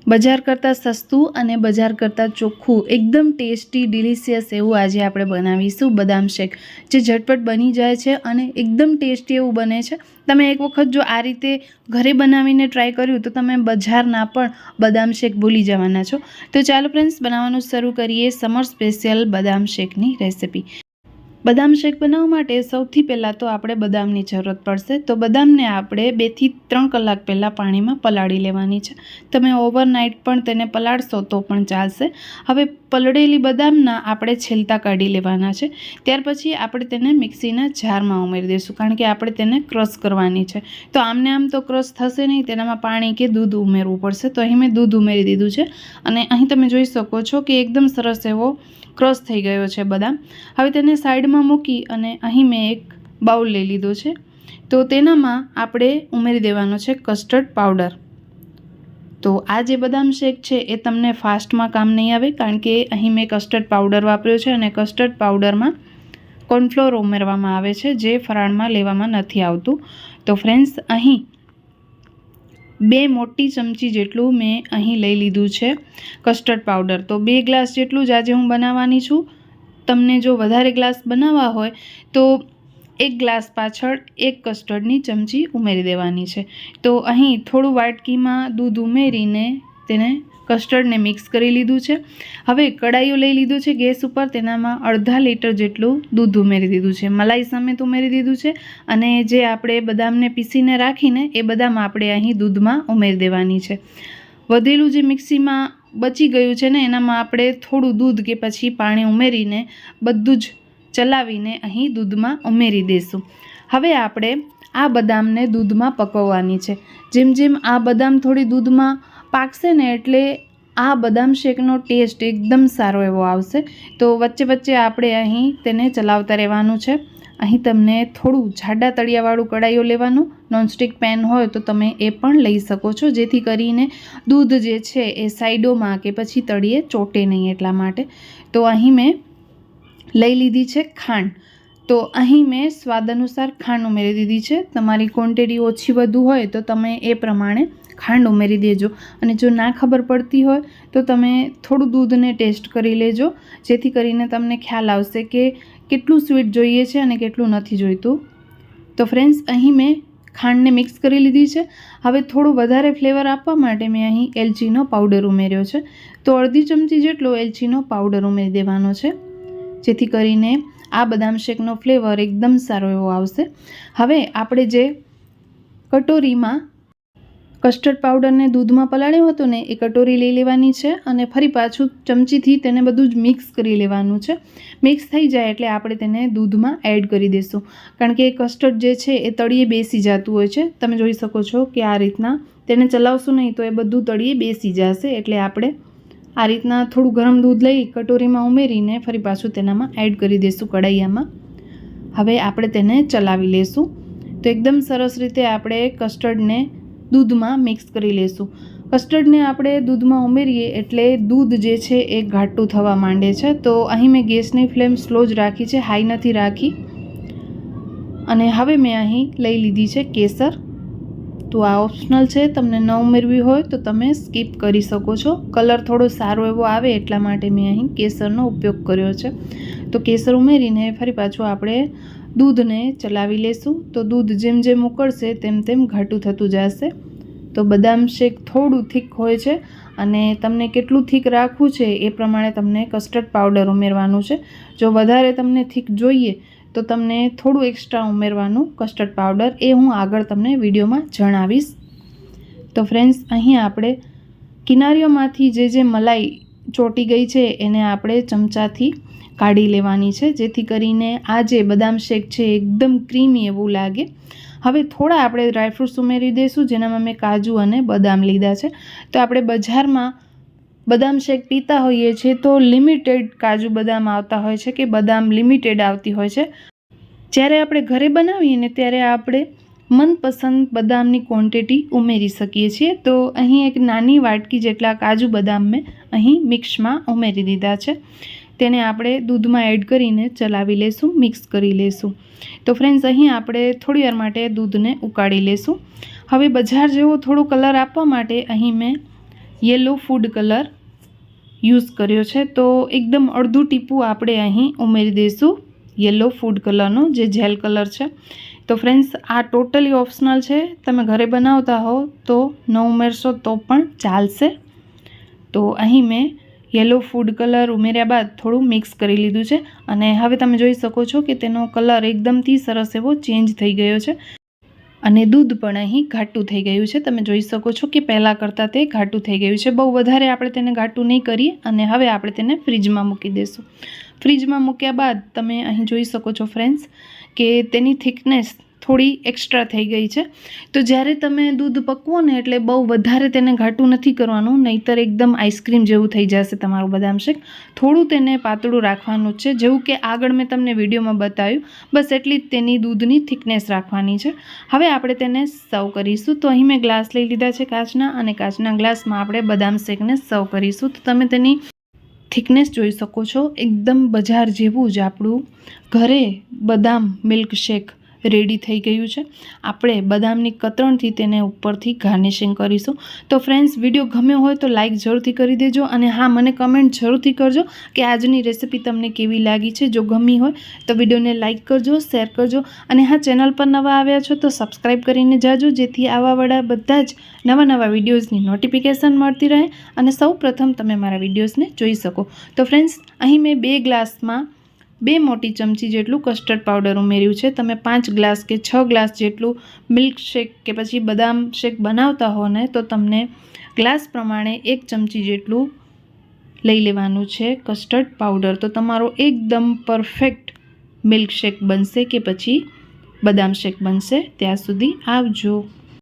બજાર કરતાં સસ્તું અને બજાર કરતાં ચોખ્ખું એકદમ ટેસ્ટી ડિલિશિયસ એવું આજે આપણે બનાવીશું બદામ શેક, જે ઝટપટ બની જાય છે અને એકદમ ટેસ્ટી એવું બને છે। તમે એક વખત જો આ રીતે ઘરે બનાવીને ટ્રાય કર્યું તો તમે બજારના પણ બદામ શેક ભૂલી જવાના છો। તો ચાલો ફ્રેન્ડ્સ, બનાવવાનું શરૂ કરીએ સમર સ્પેશિયલ બદામ શેકની રેસિપી। બદામ શેક બનાવવા માટે સૌથી પહેલાં તો આપણે બદામની જરૂરત પડશે। તો બદામને આપણે 2 થી 3 કલાક પહેલાં પાણીમાં પલાળી લેવાની છે। તમે ઓવરનાઇટ પણ તેને પલાળશો તો પણ ચાલશે। હવે પલળેલી બદામના આપણે છેલતા કાઢી લેવાના છે। ત્યાર પછી આપણે તેને મિક્સીના જારમાં ઉમેરી દઈશું, કારણ કે આપણે તેને ક્રશ કરવાની છે। તો આમને આમ તો ક્રશ થશે નહીં, તેનામાં પાણી કે દૂધ ઉમેરવું પડશે। તો અહીં મેં દૂધ ઉમેરી દીધું છે અને અહીં તમે જોઈ શકો છો કે એકદમ સરસ એવો ક્રશ થઈ ગયો છે બદામ। હવે તેને સાઈડમાં મૂકી અને અહીં મેં એક બાઉલ લઈ લીધો છે। તો તેનામાં આપણે ઉમેરી દેવાનો છે કસ્ટર્ડ પાવડર। તો આ જે બદામ શેક છે એ તમને ફાસ્ટમાં કામ નહીં આવે, કારણ કે અહીં મેં કસ્ટર્ડ પાવડર વાપર્યો છે અને કસ્ટર્ડ પાવડરમાં કોર્નફ્લોર ઉમેરવામાં આવે છે, જે ફરાળમાં લેવામાં નથી આવતું। તો ફ્રેન્ડ્સ, અહીં 2 મોટી ચમચી જેટલું મેં અહીં લઈ લીધું છે કસ્ટર્ડ પાવડર। તો 2 ગ્લાસ જેટલું જ આજે હું બનાવવાની છું। તમને જો વધારે ગ્લાસ બનાવવા હોય તો 1 ગ્લાસ પાછળ 1 કસ્ટર્ડની ચમચી ઉમેરી દેવાની છે। તો અહીં થોડું વાટકીમાં દૂધ ઉમેરીને તેને કસ્ટર્ડને મિક્સ કરી લીધું છે। હવે કડાઈઓ લઈ લીધું છે ગેસ ઉપર, તેનામાં અડધા લીટર જેટલું દૂધ ઉમેરી દીધું છે, મલાઈ સમેત ઉમેરી દીધું છે। અને જે આપણે બદામને પીસીને રાખીને એ બદામ આપણે અહીં દૂધમાં ઉમેરી દેવાની છે। વધેલું જે મિક્સીમાં બચી ગયું છે ને, એનામાં આપણે થોડું દૂધ કે પછી પાણી ઉમેરીને બધું જ ચલાવીને અહીં દૂધમાં ઉમેરી દઈશું। હવે આપણે આ બદામને દૂધમાં પકવવાની છે। જેમ જેમ આ બદામ થોડી દૂધમાં પાકશે ને, એટલે આ બદામ શેકનો ટેસ્ટ એકદમ સારો એવો આવશે। તો વચ્ચે વચ્ચે આપણે અહીં તેને ચલાવતા રહેવાનું છે। અહીં તમને થોડું જાડા તળિયાવાળું કડાઈઓ લેવાનું, નોનસ્ટિક પેન હોય તો તમે એ પણ લઈ શકો છો, જેથી કરીને દૂધ જે છે એ સાઈડોમાં કે પછી તળિયે ચોટે નહીં એટલા માટે। તો અહીં મેં લઈ લીધી છે ખાંડ। તો અહીં મેં સ્વાદ અનુસાર ખાંડ ઉમેરી દીધી છે। તમારી ક્વોન્ટિટી ઓછી વધુ હોય તો તમે એ પ્રમાણે ખાંડ ઉમેરી દેજો। અને જો ના ખબર પડતી હોય તો તમે થોડું દૂધને ટેસ્ટ કરી લેજો, જેથી કરીને તમને ખ્યાલ આવશે કે કેટલું સ્વીટ જોઈએ છે અને કેટલું નથી જોઈતું। તો ફ્રેન્ડ્સ, અહીં મેં ખાંડને મિક્સ કરી લીધી છે। હવે થોડું વધારે ફ્લેવર આપવા માટે મેં અહીં એલચીનો પાવડર ઉમેર્યો છે। તો અડધી ચમચી જેટલો એલચીનો પાવડર ઉમેરી દેવાનો છે, જેથી કરીને આ બદામ શેકનો ફ્લેવર એકદમ સારો એવો આવશે। હવે આપણે જે કટોરીમાં કસ્ટર્ડ પાવડરને દૂધમાં પલાળ્યો હતો ને, એ કટોરી લઈ લેવાની છે અને ફરી પાછું ચમચીથી તેને બધું જ મિક્સ કરી લેવાનું છે। મિક્સ થઈ જાય એટલે આપણે તેને દૂધમાં એડ કરી દઈશું, કારણ કે કસ્ટર્ડ જે છે એ તળિયે બેસી જતું હોય છે। તમે જોઈ શકો છો કે આ રીતના તેને ચલાવશું નહીં તો એ બધું તળિયે બેસી જશે। એટલે આપણે આ રીતના થોડું ગરમ દૂધ લઈ કટોરીમાં ઉમેરીને ફરી પાછું તેનામાં એડ કરી દઈશું કડાઈયામાં। હવે આપણે તેને ચલાવી લેશું। તો એકદમ સરસ રીતે આપણે કસ્ટર્ડને દૂધમાં મિક્સ કરી લેશું। કસ્ટર્ડને આપણે દૂધમાં ઉમેરીએ એટલે દૂધ જે છે એ ઘાટું થવા માંડે છે। તો અહીં મેં ગેસની ફ્લેમ સ્લો જ રાખી છે, હાઈ નથી રાખી। અને હવે મેં અહીં લઈ લીધી છે કેસર। તો આ ઓપ્શનલ છે, તમને ન ઉમેરવી હોય તો તમે સ્કીપ કરી શકો છો। કલર થોડો સારો એવો આવે એટલા માટે મેં અહીં કેસરનો ઉપયોગ કર્યો છે। તો કેસર ઉમેરીને ફરી પાછું આપણે દૂધને ચલાવી લેશું। તો દૂધ જેમ જેમ ઉકળશે તેમ તેમ ઘાટું થતું જશે। તો બદામ શેક થોડું થીક હોય છે અને તમને કેટલું થીક રાખવું છે એ પ્રમાણે તમને કસ્ટર્ડ પાવડર ઉમેરવાનું છે। જો વધારે તમને થીક જોઈએ તો તમને થોડું એક્સ્ટ્રા ઉમેરવાનું કસ્ટર્ડ પાવડર, એ હું આગળ તમને વિડીયોમાં જણાવીશ। તો ફ્રેન્ડ્સ, અહીં આપણે કિનારીઓમાંથી જે મલાઈ ચોટી ગઈ છે એને આપણે ચમચાથી કાઢી લેવાની છે, જેથી કરીને આ જે બદામ શેક છે એકદમ ક્રીમી એવું લાગે। હવે થોડા આપણે ડ્રાયફ્રૂટ્સ ઉમેરી દઈશું, જેનામાં મેં કાજુ અને બદામ લીધા છે। તો આપણે બજારમાં બદામ શેક પીતા હોઈએ છીએ તો લિમિટેડ કાજુ બદામ આવતા હોય છે કે બદામ લિમિટેડ આવતી હોય છે। જ્યારે આપણે ઘરે બનાવીએ ને ત્યારે આપણે મનપસંદ બદામની ક્વોન્ટિટી ઉમેરી શકીએ છીએ। તો અહીં એક નાની વાટકી જેટલા કાજુ બદામ મેં અહીં મિક્સમાં ઉમેરી દીધા છે। તેને આપણે દૂધમાં એડ કરીને ચલાવી લેશું, મિક્સ કરી લેશું। તો ફ્રેન્ડ્સ, અહીં આપણે થોડી વાર માટે દૂધને ઉકાળી લેશું। હવે બજાર જેવો થોડો કલર આપવા માટે અહીં મેં યલો ફૂડ કલર યુઝ કર્યો છે, તો એકદમ અડધું ટીપું આપણે અહીં ઉમેરી દઈશું યલો ફૂડ કલરનો જે જેલ કલર છે. તો ફ્રેન્ડ્સ, આ ટોટલી ઓપ્શનલ છે. તમે ઘરે બનાવતા હો તો ન ઉમેરશો તો પણ ચાલશે. તો અહીં મેં યલો ફૂડ કલર ઉમેર્યા બાદ થોડું મિક્સ કરી લીધું છે અને હવે તમે જોઈ શકો છો કે તેનો કલર એકદમથી સરસ એવો ચેન્જ થઈ ગયો છે અને દૂધ પણ અહીં ઘાટું થઈ ગયું છે. તમે જોઈ શકો છો કે પહેલાં કરતાં તે ઘાટું થઈ ગયું છે. બહુ વધારે આપણે તેને ઘાટું નહીં કરીએ અને હવે આપણે તેને ફ્રીજમાં મૂકી દઈશું. ફ્રીજમાં મૂક્યા બાદ તમે અહીં જોઈ શકો છો ફ્રેન્ડ્સ કે તેની થિકનેસ થોડી એક્સ્ટ્રા થઈ ગઈ છે. તો જ્યારે તમે દૂધ પકવો ને એટલે બહુ વધારે તેને ઘાટું નથી કરવાનું, નહીંતર એકદમ આઈસ્ક્રીમ જેવું થઈ જશે તમારું બદામ શેક. થોડું તેને પાતળું રાખવાનું છે, જેવું કે આગળ મેં તમને વિડીયોમાં બતાવ્યું. બસ એટલી જ તેની દૂધની થિકનેસ રાખવાની છે. હવે આપણે તેને સર્વ કરીશું. તો અહીં મેં ગ્લાસ લઈ લીધા છે કાચના, અને કાચના ગ્લાસમાં આપણે બદામ શેકને સર્વ કરીશું. તો તમે તેની થિકનેસ જોઈ શકો છો, એકદમ બજાર જેવું જ આપણું ઘરે બદામ મિલ્ક શેક રેડી થઈ ગયું છે. આપણે બદામની કતરણથી તેને ઉપરથી ગાર્નિશિંગ કરીશું. તો ફ્રેન્ડ્સ, વિડીયો ગમ્યો હોય તો લાઇક જરૂરથી કરી દેજો અને હા, મને કમેન્ટ જરૂરથી કરજો કે આજની રેસિપી તમને કેવી લાગી છે. જો ગમી હોય તો વિડીયોને લાઇક કરજો, શેર કરજો અને હા, ચેનલ પર નવા આવ્યા છો તો સબસ્ક્રાઈબ કરીને જાજો, જેથી આવાવાળા બધા જ નવા વિડીયોઝની નોટિફિકેશન મળતી રહે અને સૌ પ્રથમ તમે મારા વિડીયોઝને જોઈ શકો. તો ફ્રેન્ડ્સ, અહીં મેં 2 ગ્લાસમાં 2 મોટી ચમચી જેટલું કસ્ટર્ડ પાવડર ઉમેર્યું છે. તમે 5 ગ્લાસ કે 6 ગ્લાસ જેટલું મિલ્ક શેક કે પછી બદામ શેક બનાવતા હો ને તો તમને ગ્લાસ પ્રમાણે 1 ચમચી જેટલું લઈ લેવાનું છે કસ્ટર્ડ પાવડર. તો તમારો એકદમ પરફેક્ટ મિલ્ક શેક બનશે કે પછી બદામ શેક બનશે. ત્યાં સુધી આવજો.